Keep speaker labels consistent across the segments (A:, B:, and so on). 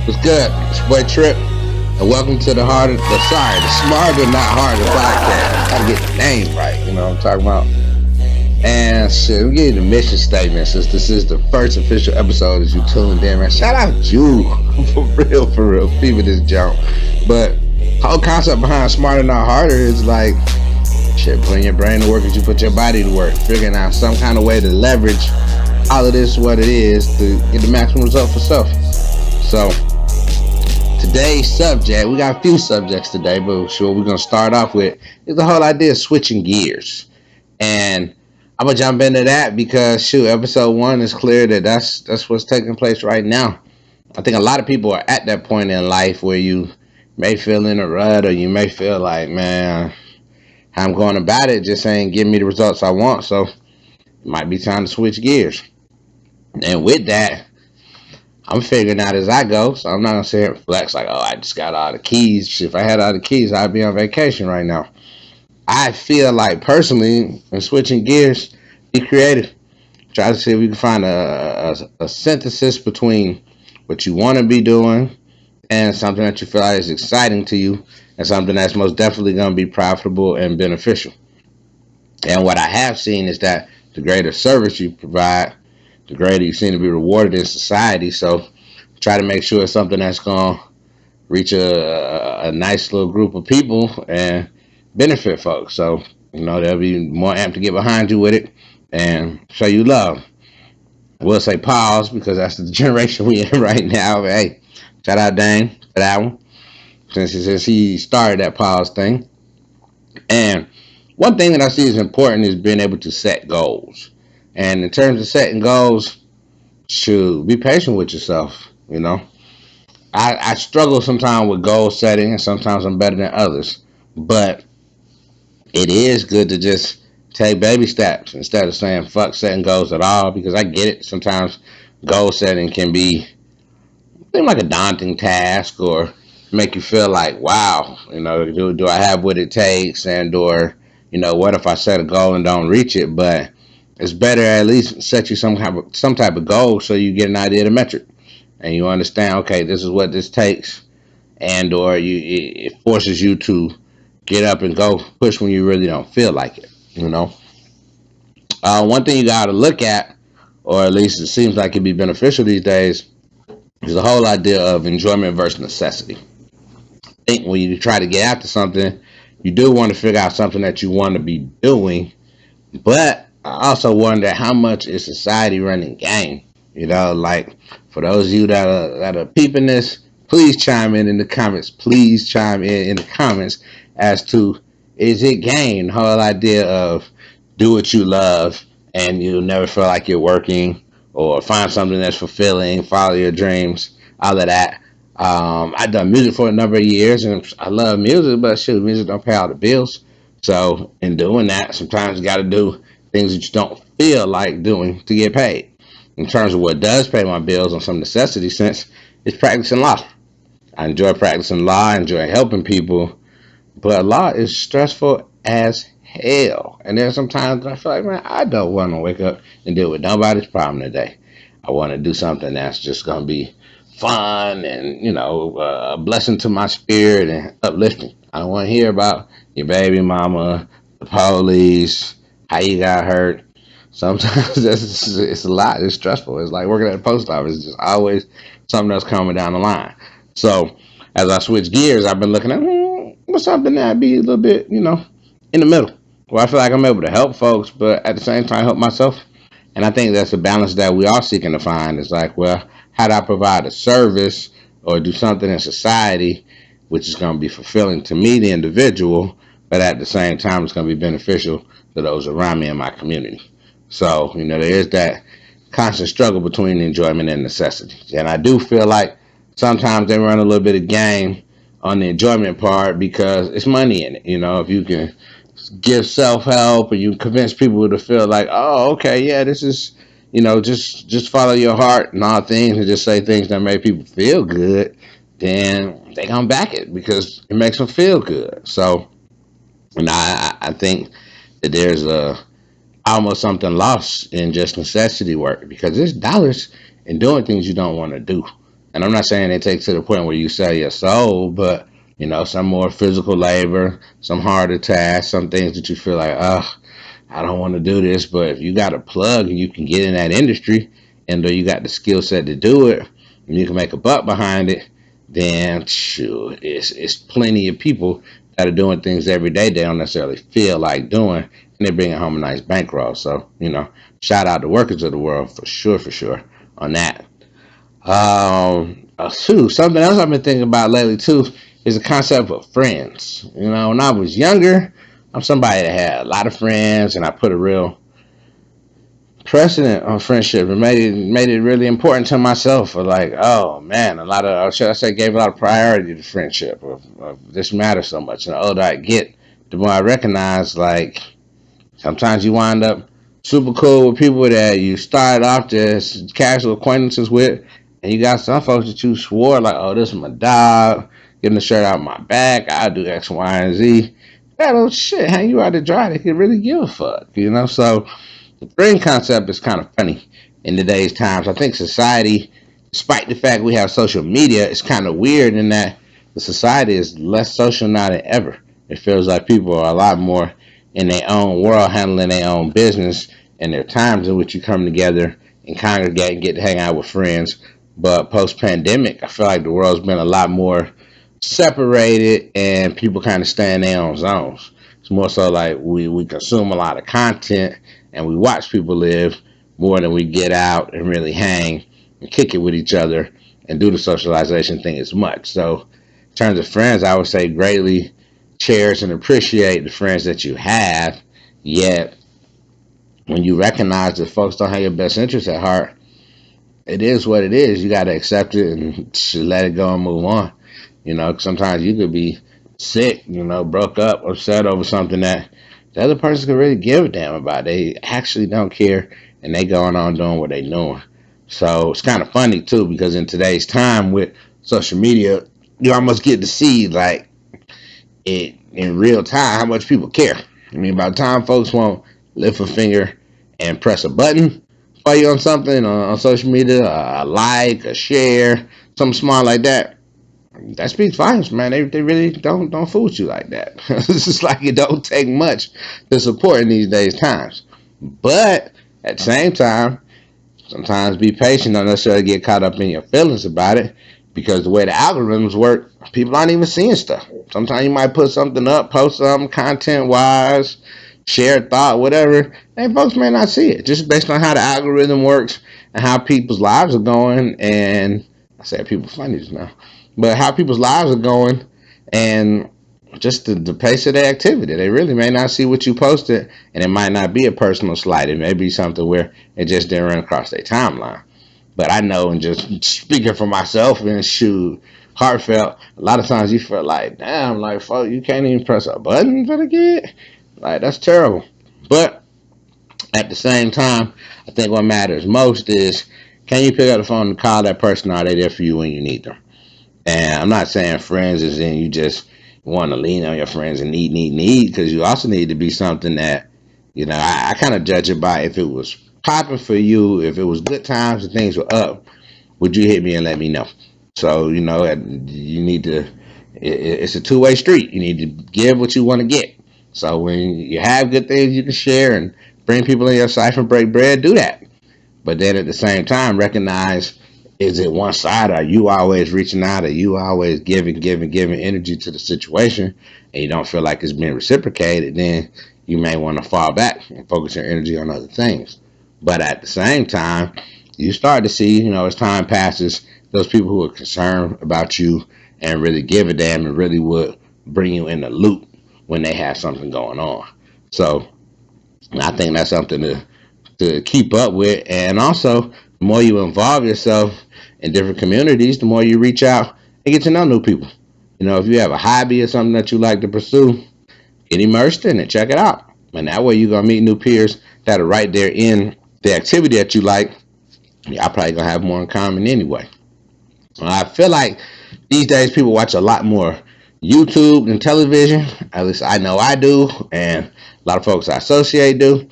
A: What's good? It's your boy Trip, and welcome to the Smarter Not Harder podcast. Gotta get the name right, you know what I'm talking about? And shit, we give you the mission statement since this is the first official episode as you tuned in, man. Shout out you, for real, people this jump. But whole concept behind Smarter Not Harder is like, shit, putting your brain to work as you put your body to work, figuring out some kind of way to leverage all of this, what it is, to get the maximum result for self. So, today's subject, we got a few subjects today, but sure we're gonna start off with is the whole idea of switching gears. And I'm gonna jump into that because episode 1 is clear that that's what's taking place right now. I think a lot of people are at that point in life where you may feel in a rut, or you may feel like, man, how I'm going about it just ain't giving me the results I want, so it might be time to switch gears. And with that, I'm figuring out as I go, so I'm not gonna sit here and flex like, oh, I just got all the keys. If I had all the keys, I'd be on vacation right now. I feel like personally, in switching gears, be creative. Try to see if we can find a synthesis between what you want to be doing and something that you feel like is exciting to you, and something that's most definitely going to be profitable and beneficial. And what I have seen is that the greater service you provide, the greater you seem to be rewarded in society. So try to make sure it's something that's going to reach a nice little group of people and benefit folks. So, they'll be more amped to get behind you with it and show you love. We'll say pause because that's the generation we in right now. But hey, shout out Dane for that one. Since he started that pause thing. And one thing that I see is important is being able to set goals. And in terms of setting goals, be patient with yourself. I struggle sometimes with goal setting, and sometimes I'm better than others. But it is good to just take baby steps instead of saying fuck setting goals at all, because I get it. Sometimes goal setting can be like a daunting task, or make you feel like, wow, do I have what it takes, and or what if I set a goal and don't reach it? But it's better at least set you some type of goal so you get an idea of the metric and you understand, okay, this is what this takes, and or it forces you to get up and go push when you really don't feel like it. One thing you got to look at, or at least it seems like it'd be beneficial these days, is the whole idea of enjoyment versus necessity. I think when you try to get after something, you do want to figure out something that you want to be doing, but I also wonder how much is society running game. Like, for those of you that are peeping this, please chime in the comments. Please chime in the comments as to, is it game? The whole idea of do what you love and you'll never feel like you're working, or find something that's fulfilling, follow your dreams, all of that. I've done music for a number of years and I love music, but music don't pay all the bills. So in doing that, sometimes you got to do things that you don't feel like doing to get paid. In terms of what does pay my bills on some necessity sense, is practicing law. I enjoy practicing law, I enjoy helping people, but law is stressful as hell. And there's sometimes I feel like, man, I don't want to wake up and deal with nobody's problem today. I want to do something that's just going to be fun and, a blessing to my spirit and uplifting. I don't want to hear about your baby mama, the police, how you got hurt. Sometimes it's a lot. It's stressful. It's like working at a post office. It's just always something that's coming down the line. So as I switch gears, I've been looking at what's something that be a little bit, in the middle, where I feel like I'm able to help folks, but at the same time help myself. And I think that's a balance that we are seeking to find. It's like, well, how do I provide a service or do something in society which is going to be fulfilling to me, the individual, but at the same time it's going to be beneficial to those around me in my community. So, there is that constant struggle between enjoyment and necessity. And I do feel like sometimes they run a little bit of game on the enjoyment part because it's money in it. If you can give self-help and you convince people to feel like, oh, okay, yeah, this is, just follow your heart and all things and just say things that make people feel good, then they gonna back it because it makes them feel good. So, and I think that there's almost something lost in just necessity work, because there's dollars in doing things you don't want to do. And I'm not saying it takes to the point where you sell your soul, but some more physical labor, some harder tasks, some things that you feel like, I don't want to do this. But if you got a plug and you can get in that industry, and though you got the skill set to do it, and you can make a buck behind it, then shoot, it's plenty of people that are doing things every day they don't necessarily feel like doing, and they're bringing home a nice bankroll. So shout out to workers of the world for sure on that. Something else I've been thinking about lately too is the concept of friends. When I was younger, I'm somebody that had a lot of friends, and I put a real precedent on friendship and made it really important to myself. For like, oh man, a lot of, or should I say, gave a lot of priority to friendship. Of this matters so much. And the older I get, the more I recognize, like, sometimes you wind up super cool with people that you started off just casual acquaintances with, and you got some folks that you swore like, oh, this is my dog, getting the shirt out my back, I do X, Y, and Z. That old shit, hang you out to dry, they can really give a fuck. So the friend concept is kind of funny in today's times. I think society, despite the fact we have social media, it's kind of weird in that the society is less social now than ever. It feels like people are a lot more in their own world, handling their own business, and there are times in which you come together and congregate and get to hang out with friends. But post pandemic, I feel like the world's been a lot more separated, and people kind of stay in their own zones. It's more so like we consume a lot of content, and we watch people live more than we get out and really hang and kick it with each other and do the socialization thing as much. So, in terms of friends, I would say greatly cherish and appreciate the friends that you have. Yet, when you recognize that folks don't have your best interests at heart, it is what it is. You got to accept it and let it go and move on. Sometimes you could be sick, broke up, upset over something that the other person could really give a damn about. They actually don't care, and they going on doing what they doing. So it's kind of funny too, because in today's time with social media, you almost get to see like it in real time how much people care. I mean, by the time folks won't lift a finger and press a button for you on something on social media, a like, a share, something small like that, that speaks volumes, man. They really don't fool with you like that. It's just like it don't take much to support in these days times. But at the same time, sometimes be patient. Don't necessarily get caught up in your feelings about it, because the way the algorithms work, people aren't even seeing stuff. Sometimes you might put something up, post something content wise, share a thought, whatever, and folks may not see it just based on how the algorithm works and how people's lives are going. And I say people funny just now, but how people's lives are going, and just the pace of their activity. They really may not see what you posted, and it might not be a personal slight. It may be something where it just didn't run across their timeline. But I know, and just speaking for myself, and shoot, heartfelt, a lot of times you feel like, damn, like, fuck, you can't even press a button for the kid? Like, that's terrible. But at the same time, I think what matters most is, can you pick up the phone and call that person? Are they there for you when you need them? And I'm not saying friends is in you just want to lean on your friends and need, because you also need to be something that, I kind of judge it by if it was popping for you, if it was good times and things were up, would you hit me and let me know? So, you need to, it's a two-way street. You need to give what you want to get. So when you have good things you can share and bring people in your life and break bread, do that. But then at the same time, recognize, is it one side? Are you always reaching out? Are you always giving energy to the situation, and you don't feel like it's being reciprocated? Then you may want to fall back and focus your energy on other things. But at the same time, you start to see, as time passes, those people who are concerned about you and really give a damn and really would bring you in the loop when they have something going on. So I think that's something to keep up with. And also, the more you involve yourself in different communities, the more you reach out and get to know new people. If you have a hobby or something that you like to pursue, get immersed in it, check it out. And that way you're going to meet new peers that are right there in the activity that you like. Y'all probably going to have more in common anyway. I feel like these days people watch a lot more YouTube than television. At least I know I do. And a lot of folks I associate do.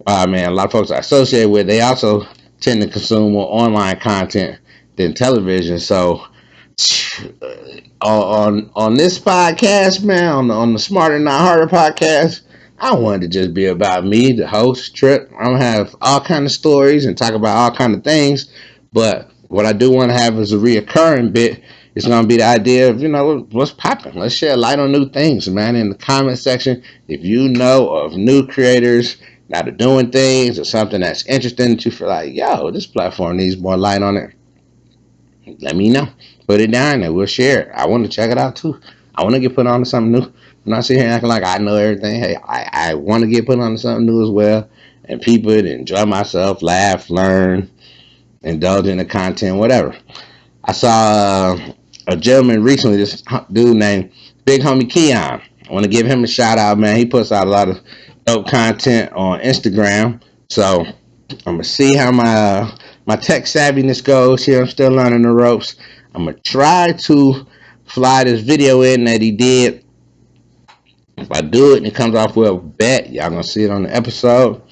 A: A lot of folks I associate with, they also tend to consume more online content than television. So on this podcast, man, on the Smarter Not Harder podcast, I wanted to just be about me, the host, Trip. I'm gonna have all kind of stories and talk about all kind of things, but what I do want to have is a reoccurring bit. It's gonna be the idea of what's popping. Let's shed light on new things, man. In the comment section, if you know of new creators that are doing things or something that's interesting that you feel like, yo, this platform needs more light on it, let me know. Put it down and we'll share it. I want to check it out too. I want to get put on to something new. I'm not sitting here acting like I know everything. Hey, I want to get put on to something new as well. And people to enjoy myself, laugh, learn, indulge in the content, whatever. I saw a gentleman recently, this dude named BigHomieKeon. I want to give him a shout out, man. He puts out a lot of dope content on Instagram. So I'm gonna see how my tech savviness goes here. I'm still learning the ropes. I'm gonna try to fly this video in that he did. If I do it and it comes off well, bet y'all gonna see it on the episode.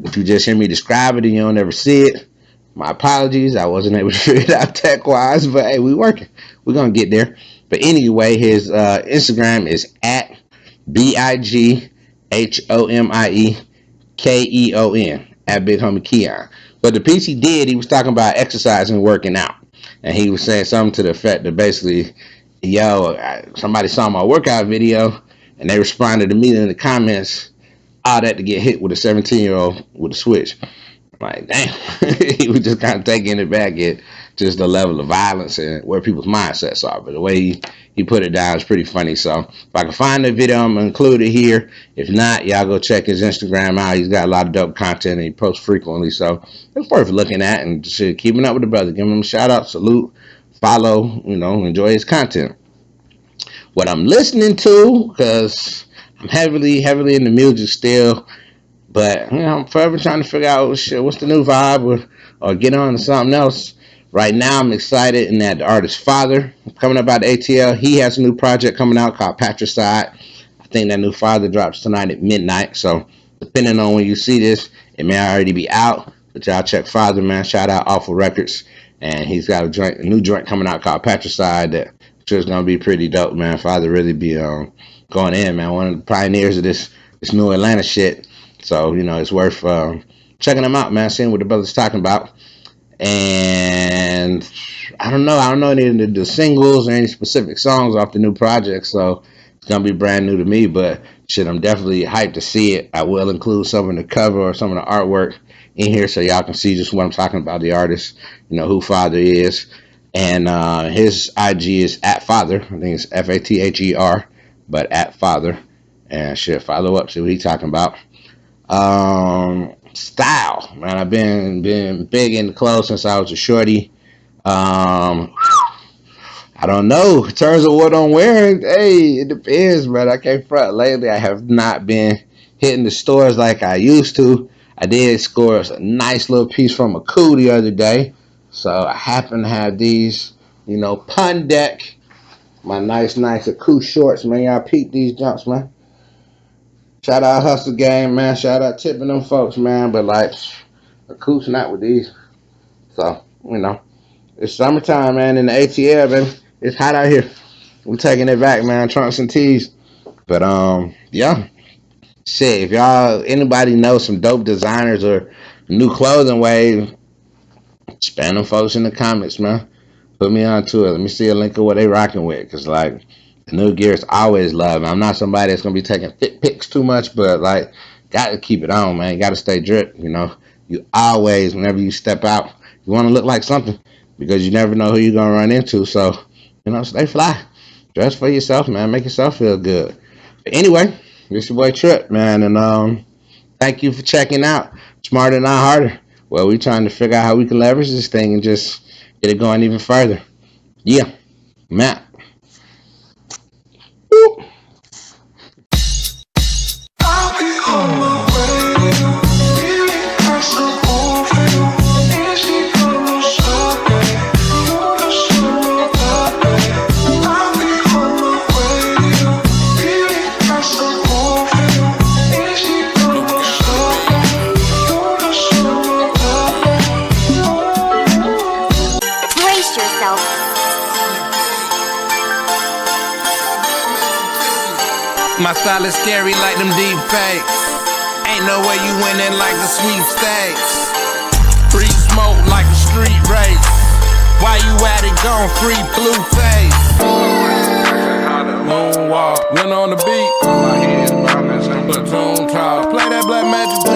A: If you just hear me describe it and you don't ever see it, my apologies. I wasn't able to figure it out tech wise, but hey, we working. We're gonna get there. But anyway, his Instagram is at BigHomieKeon at BigHomieKeon. But the piece he did, he was talking about exercising and working out. And he was saying something to the effect that basically, somebody saw my workout video and they responded to me in the comments, all that to get hit with a 17-year-old with a switch. I'm like, damn. He was just kind of taking it back at just the level of violence and where people's mindsets are. But the way he put it down is pretty funny. So if I can find the video, I'm going to include it here. If not, y'all go check his Instagram out. He's got a lot of dope content and he posts frequently. So it's worth looking at and just keeping up with the brother. Give him a shout out, salute, follow, enjoy his content. What I'm listening to, because I'm heavily in the music still, but I'm forever trying to figure out what's the new vibe or get on to something else. Right now, I'm excited in that the artist Father coming up out of ATL. He has a new project coming out called Patricide. I think that new Father drops tonight at midnight. So depending on when you see this, it may already be out. But y'all check Father, man. Shout out Awful Records, and he's got a new joint coming out called Patricide that sure is gonna be pretty dope, man. Father really be going in, man. One of the pioneers of this new Atlanta shit. So it's worth checking them out, man. Seeing what the brother's talking about. And I don't know any of the singles or any specific songs off the new project, so it's gonna be brand new to me. But shit, I'm definitely hyped to see it. I will include some of the cover or some of the artwork in here so y'all can see just what I'm talking about, the artist, who Father is. And his IG is at Father. I think it's Father, but at Father. And shit, follow up, see what he's talking about. Style, man. I've been big into clothes since I was a shorty. I don't know. In terms of what I'm wearing, hey, it depends, man. I can't front. Lately, I have not been hitting the stores like I used to. I did score a nice little piece from Akoo the other day. So I happen to have these, pun deck. My nice Akoo shorts, man. Y'all peep these jumps, man. Shout out Hustle Gang, man. Shout out tipping them folks, man. But Akoo's not with these. So, it's summertime, man. In the ATL, baby. It's hot out here. We're taking it back, man. Trunks and tees. But, yeah. Shit, if anybody knows some dope designers or new clothing wave, spam them folks in the comments, man. Put me on to it. Let me see a link of what they rocking with. Because, the new gear is always love. I'm not somebody that's going to be taking fit pics too much, but, got to keep it on, man. You got to stay drip, You always, whenever you step out, you want to look like something. Because you never know who you're going to run into. So, stay fly. Dress for yourself, man. Make yourself feel good. But anyway, this your boy Trip, man. And thank you for checking out Smarter Not Harder. Well, we're trying to figure out how we can leverage this thing and just get it going even further. Yeah, Matt. Woo.
B: My style is scary like them deep fakes. Ain't no way you winning like the sweepstakes. Free smoke like a street race. Why you at it, gon' free blue face? Moonwalk, went on the beat. My head, platoon talk. Play that Black Magic